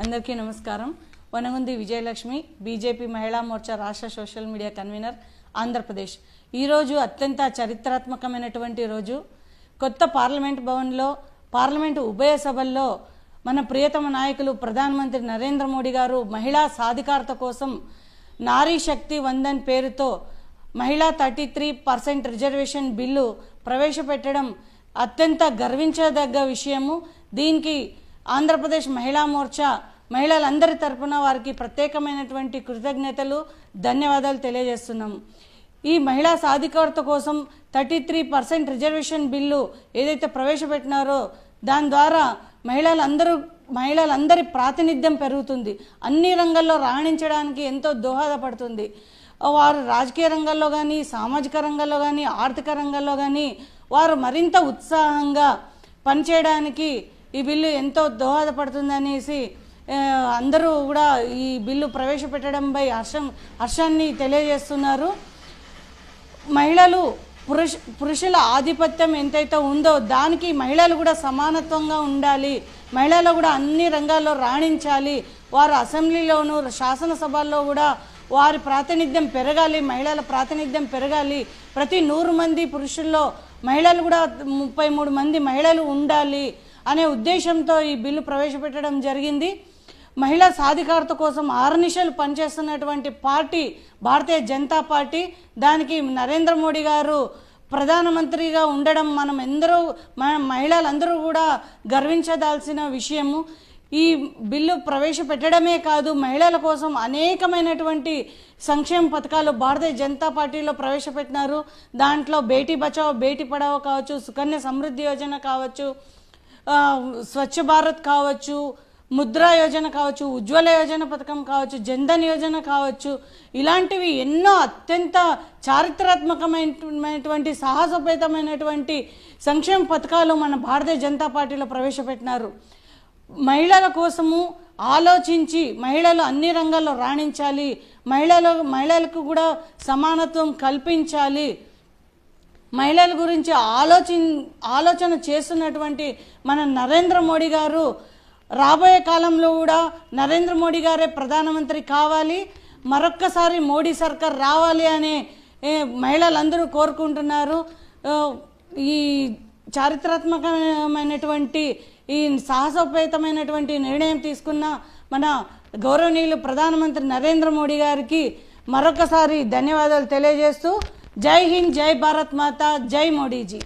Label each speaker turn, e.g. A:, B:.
A: అందరికీ నమస్కారం. వనగుంది విజయలక్ష్మి, బీజేపీ మహిళా మోర్చా రాష్ట్ర సోషల్ మీడియా కన్వీనర్, ఆంధ్రప్రదేశ్. ఈరోజు అత్యంత చరిత్రాత్మకమైనటువంటి రోజు. కొత్త పార్లమెంట్ భవన్లో పార్లమెంటు ఉభయ సభల్లో మన ప్రియతమ నాయకులు ప్రధానమంత్రి నరేంద్ర మోడీ గారు మహిళా సాధికారత కోసం నారీ శక్తి వందన్ పేరుతో మహిళా 33% రిజర్వేషన్ బిల్లు ప్రవేశపెట్టడం అత్యంత గర్వించదగ్గ విషయము. దీనికి ఆంధ్రప్రదేశ్ మహిళా మోర్చా మహిళలందరి తరపున వారికి ప్రత్యేకమైనటువంటి కృతజ్ఞతలు, ధన్యవాదాలు తెలియజేస్తున్నాము. ఈ మహిళా సాధికారత కోసం 33% రిజర్వేషన్ బిల్లు ఏదైతే ప్రవేశపెట్టినారో దాని ద్వారా మహిళలందరి ప్రాతినిధ్యం పెరుగుతుంది. అన్ని రంగాల్లో రాణించడానికి ఎంతో దోహదపడుతుంది. వారు రాజకీయ రంగంలో కానీ, సామాజిక రంగంలో కానీ, ఆర్థిక రంగంలో కానీ వారు మరింత ఉత్సాహంగా పనిచేయడానికి ఈ బిల్లు ఎంతో దోహదపడుతుందనేసి అందరూ కూడా ఈ బిల్లు ప్రవేశపెట్టడంపై హర్షాన్ని తెలియజేస్తున్నారు. మహిళలు పురుషుల ఆధిపత్యం ఎంతైతే ఉందో దానికి మహిళలు కూడా సమానత్వంగా ఉండాలి. మహిళలు కూడా అన్ని రంగాల్లో రాణించాలి. వారు అసెంబ్లీలోనూ శాసనసభల్లో కూడా వారి ప్రాతినిధ్యం పెరగాలి, మహిళల ప్రాతినిధ్యం పెరగాలి. ప్రతి 100 మంది పురుషుల్లో మహిళలు కూడా 33 మంది మహిళలు ఉండాలి అనే ఉద్దేశంతో ఈ బిల్లు ప్రవేశపెట్టడం జరిగింది. మహిళా సాధికారత కోసం ఆర్నిశలు పనిచేస్తున్నటువంటి పార్టీ భారతీయ జనతా పార్టీ. దానికి నరేంద్ర మోడీ గారు ప్రధానమంత్రిగా ఉండడం మన మహిళలందరూ కూడా గర్వించదాల్సిన విషయము. ఈ బిల్లు ప్రవేశపెట్టడమే కాదు, మహిళల కోసం అనేకమైనటువంటి సంక్షేమ పథకాలు భారతీయ జనతా పార్టీలో ప్రవేశపెట్టినారు. దాంట్లో బేటీ బచావో బేటీ పడావో కావచ్చు, సుకన్య సమృద్ధి యోజన కావచ్చు, స్వచ్ఛ భారత్ కావచ్చు, ముద్రా యోజన కావచ్చు, ఉజ్వల యోజన పథకం కావచ్చు, జన్ధన్ యోజన కావచ్చు, ఇలాంటివి ఎన్నో అత్యంత చారిత్రాత్మకమైనటువంటి సాహసోపేతమైనటువంటి సంక్షేమ పథకాలు మన భారతీయ జనతా పార్టీలో ప్రవేశపెట్టినారు. మహిళల కోసము ఆలోచించి మహిళలు అన్ని రంగాల్లో రాణించాలి, మహిళలకు కూడా సమానత్వం కల్పించాలి, మహిళల గురించి ఆలోచన చేస్తున్నటువంటి మన నరేంద్ర మోడీ గారు రాబోయే కాలంలో కూడా నరేంద్ర మోడీ గారే ప్రధానమంత్రి కావాలి, మరొక్కసారి మోడీ సర్కార్ రావాలి అని మహిళలందరూ కోరుకుంటున్నారు. ఈ చారిత్రాత్మకమైనటువంటి ఈ సాహసోపేతమైనటువంటి నిర్ణయం తీసుకున్న మన గౌరవనీయులు ప్రధానమంత్రి నరేంద్ర మోడీ గారికి మరొకసారి ధన్యవాదాలు తెలియజేస్తూ జై హింద్, జై భారత్ మాతా, జై మోడీజీ.